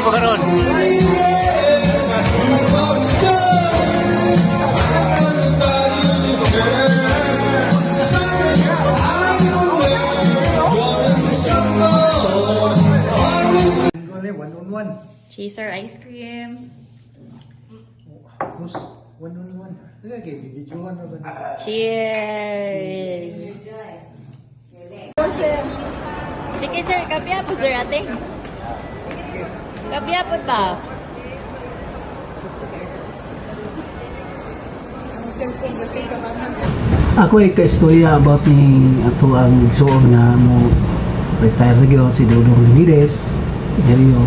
mo karon? Chaser ice cream. Cheers! Sige sir, kapiya po sir ate. Kapiya po ba? Ako ay ka-istorya about ni ato ang igsoon nga mo retire na gyud si Dodong Ramirez, Neryo.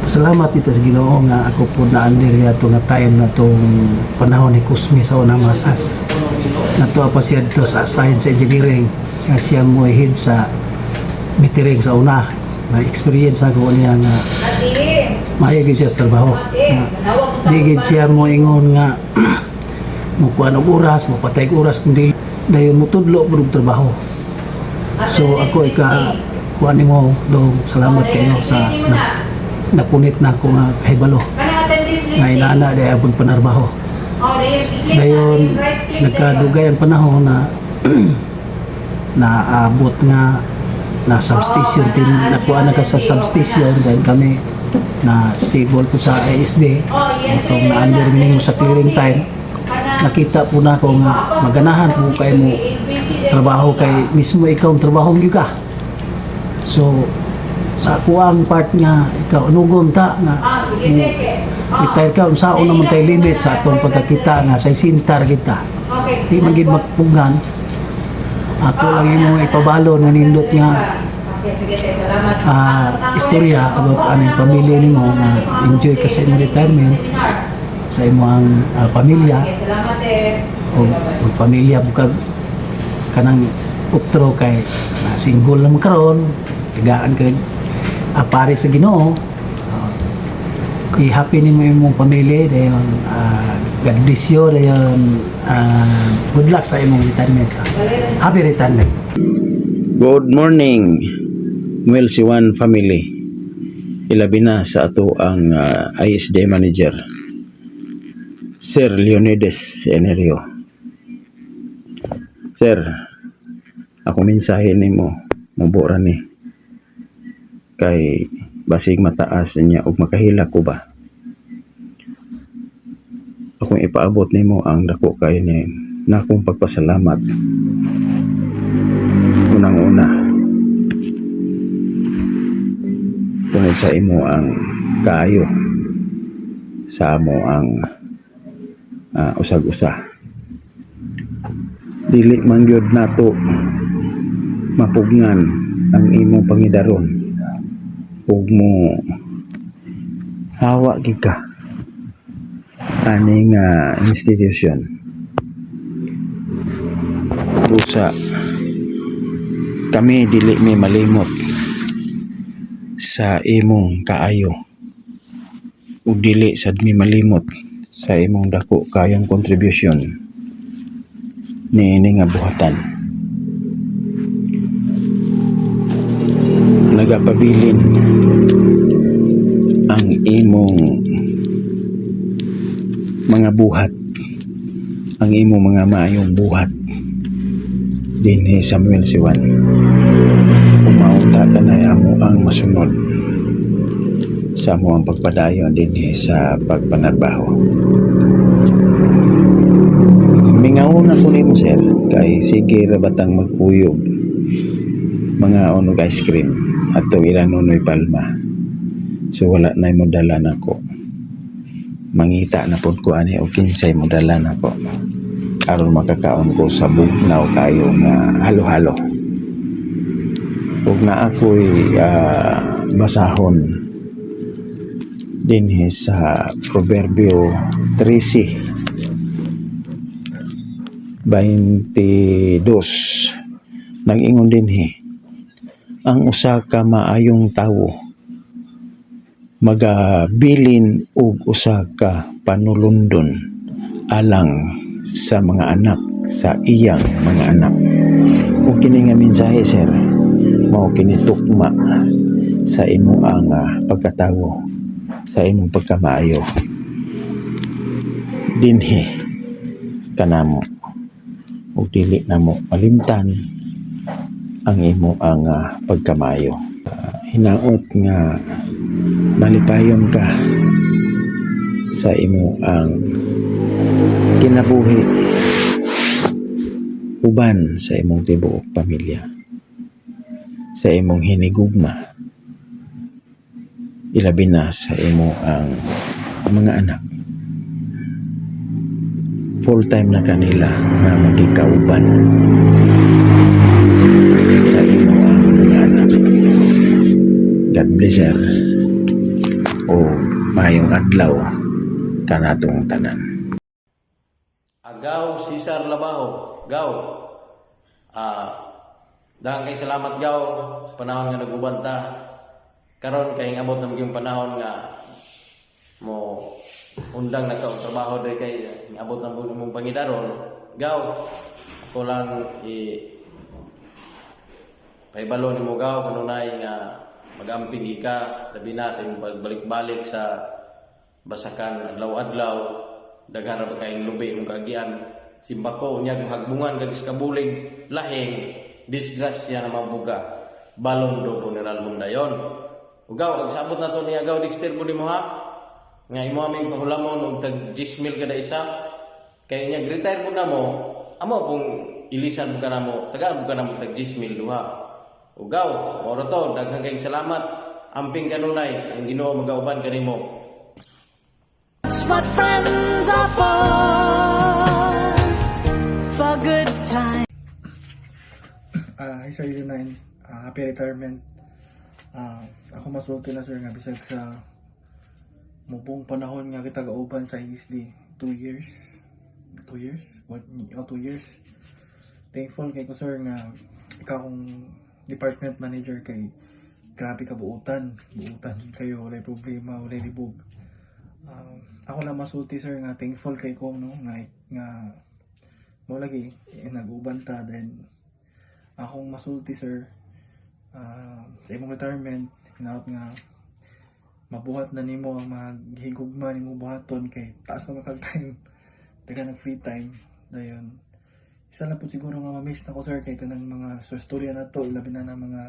Salamat dito sa Ginoo nga ako po na-under ato nga time na tong panahon ni Kusmi sa unang masas. Natuwa pa siya dito sa Science Engineering. Siya mo head sa metering sa una. Na-experience ako niya nga mahigit siya sa trabaho. Digid siya mo ingon nga mukuha ng oras, mapatay oras kundi dayon mo tudlo pero trabaho. So ako kuha ni mo dong salamat kayo sa napunit na ako nga kahibalo nga inana dahil ang panarbaho. Dayon nagkadugay ang panahon na naabot nga na substation din nakuha na ka sa substation dahil kami na stable po sa ISD itong na-under mo sa clearing time. Nakita po na ako nga maganahan po kayo mo trabaho kay mismo ikaw ang trabaho mo ka. So sa ako ang part nga ikaw anugon ta nga retire ka unsaon naman tayo limit sa atong pagkakita nga sa isintar kita di magid magpugan ako lang yung ipabalo nga nindot nga istorya about anong pamilya nimo nga enjoy ka sa imong retirement sa imong pamilya o pamilya bukag kanang utro kay single naman karon tigaan kay pare sa Ginoo i-happy nimo imong pamilya dayon God bless you dayon good luck sa imong retirement happy retirement. Good morning Melsi One family, ilabi na sa ato ang ISD manager Sir Leonidas Enerio. Sir, ako mensahe nimo mubora ni kay basig mataas niya og makahila ko ba. Akong ipaabot nimo ang dako kay ni na akong pagpasalamat. Unang-una tungod sa imo ang kaayo sa amo ang usag-usa. Dili man gyud nato mapugnan ang imong pangidaron ug mo hawa gid ka aning institution. Busa kami dili mi malimot sa imong kaayo ug dili sad mi malimot sa imong dako kayong contribution ni nga buhatan. Nagapabilin ang imong mga buhat, ang imong mga maayong buhat dinhi sa Samuel Siwan. Umaunta ka na amo ang masunod sa mo ang pagpadayon dinhi sa pagpanarbaho. Mingaon ako nimo sir kay sige ra batang magkuyog mga onog ice cream ato ilang nunoy palma. So wala na mo dala nako. Mangita na pud ko ani og kinsay mo dala nako. Aron makakaon ko sa bugnaw kayo nga halo-halo. Ug na ako'y basahon dinhi sa Proverbio 13:22 nag-ingon dinhi ang usa ka maayong tawo magabilin og usa ka panulundon alang sa mga anak sa iyang mga anak. Ug kini nga mensahe sir mao kini tukma sa imo ang pagkatawo, sa imong pagkamaayo dinhi kanamo, ug dili namo malimtan ang imo ang pagkamayo. Hinaot nga malipayon ka sa imo ang kinabuhi uban sa imong tibuok pamilya, sa imong hinigugma, ilabi na sa imo ang mga anak. Full time na kanila nga magikauban sa imo ang mga anak. God bless sir, o mayong adlaw kanatong tanan. Agaw Cesar Labaho, Gaw. Daghang kay salamat Gaw sa panahon nga nagubanta. Karon kay abot na maging panahon nga mo undang na ka og trabaho day kay abot na mong pangidaron. Gaw, ako lang paibalo nimo Gaw kanunay nga magamping ka labi na sa imong pagbalik-balik sa basakan adlaw-adlaw. Daghan ra ba kayong lubi mong kagian simbako unyag hagbungan kag kabulig lahing disgrasya na mabuga balon do funeral dayon. Ugaw agsabot na to ni agaw Dexter mo ha nga imo aming pahulamon og tag 10,000 kada isa kay nya retire mo na mo amo pong ilisan mo kana mo tagaan mo kana mo tag 10,000 duha. Ugaw oro to daghang kayong salamat amping kanunay ang Ginoo magauban kanimo. That's what friends are for good time. Hi Sir Unine, happy retirement. Ako mas okay na sir nga bisag sa mubong panahon nga kita gauban sa ISD 2 years. 2 years? 2 years. Thankful kay ko sir nga ikaw kong department manager kay grabe ka buutan kayo, walay problema, walay libog. Ako lang masulti sir nga thankful kay ko no nga mo lagi naguban ta then akong masulti sir sa imong retirement hinaot nga mabuhat na nimo ang maghigugma nimo buhaton kay taas na makag time daga ng free time dayon isa lang po siguro nga ma-miss na ko sir kay kanang mga storya na to ilabi na ng mga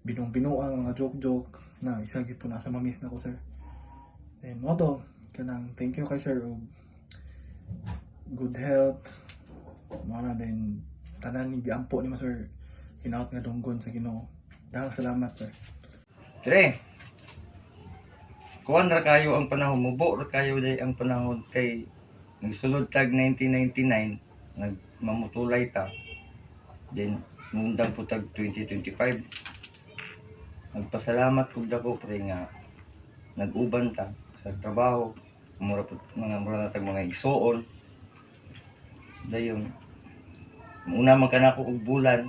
binong-binuang mga joke na isa gid po nasa ma-miss na ko sir. Then mo to kanang thank you kay sir og good health mana din tanan ni giampo ni mo sir hinaot nga dunggon sa Ginoo. Daghang salamat sir. Dire. Kuwan ra kayo ang panahon, mubo ra kayo day ang panahon kay nagsulod tag 1999 nagmamutulay ta. Then mundang po tag 2025. Nagpasalamat kog dako pre nga nag-uban ta sa trabaho, mura na tag mga igsoon. Dayon una man kanako og bulan.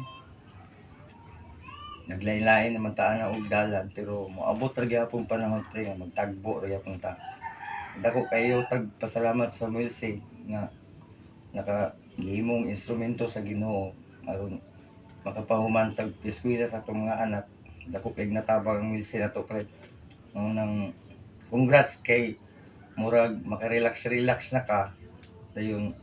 Naglain-lain naman taan na og dalan pero moabot ra gyapon panahon pre nga magtagbo ra gyapon ta. Dako kayo tagpasalamat sa Milse nga nakagihimong instrumento sa Ginoo aron makapahuman tag eskwela sa atong mga anak. Dako kay natabang ang Milse nato pre. Nang congrats kay murag makarelax na ka. Dayon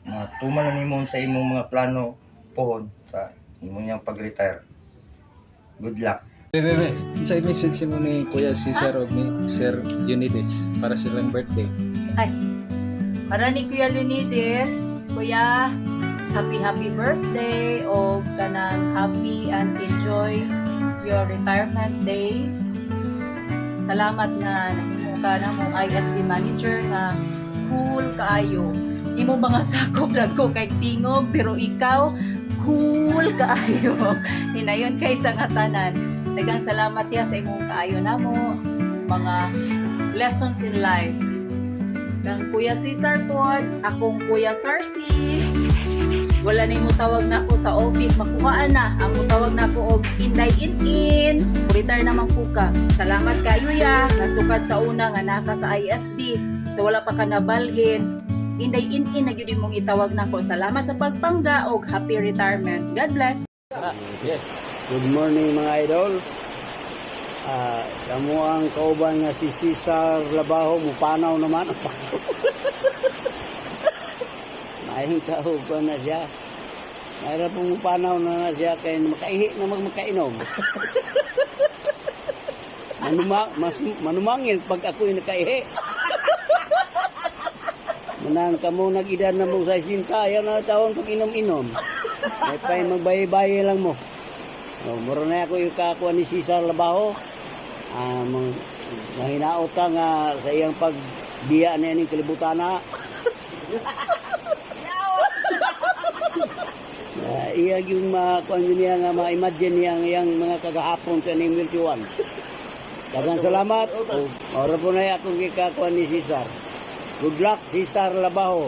matuman na nimo sa imong mga plano pohon sa imong yang pag-retire. Good luck. Sa message mo ni Kuya Cesar o ni Sir Unides para silang birthday. Ay, para ni Kuya Leonides, Kuya, happy birthday o kanang happy and enjoy your retirement days. Salamat na nahimo ka na mong ISD manager na cool kaayo. Imo mga sakop lang ko kay tingog pero ikaw cool kaayo. Hinayon kay sa ngatanan. Daghang salamat ya sa imong kaayo namo mga lessons in life. Kang Kuya Cesar pod, akong Kuya Sarsi. Wala na mo tawag na ako sa office, makuhaan na. Ang tawag na ako og Inday in. Retire naman po ka. Salamat kayo ya. Nasukat sa una nga naka sa ISD. So wala pa ka nabalhin. Inday in na gyud mong itawag na ako. Salamat sa pagpangga og happy retirement. God bless. Yes. Good morning mga idol. Kamo ang kauban nga si Cesar Labaho mupanaw naman. Maayong kauban na siya. Mayroon pong mupanaw na siya kaya makaihi na magmakainom. Manumangil pag ako'y nakaihi. Manang kamo nag-edad na mo sa sinta, ayaw na taon pag inom-inom. May pa'y magbayi-bayi lang mo. Mura na ako yung kakuha ni Cesar Labaho. Mahinaot nga sa iyang pagbiya na yan yung kalibutan na. Iyag yung niya nga ma-imagine niyang mga kagahapon sa ning Miltiwan. Dagang salamat. Ora po na akong kikakuha ni Cesar. Good luck, Cesar Labaho.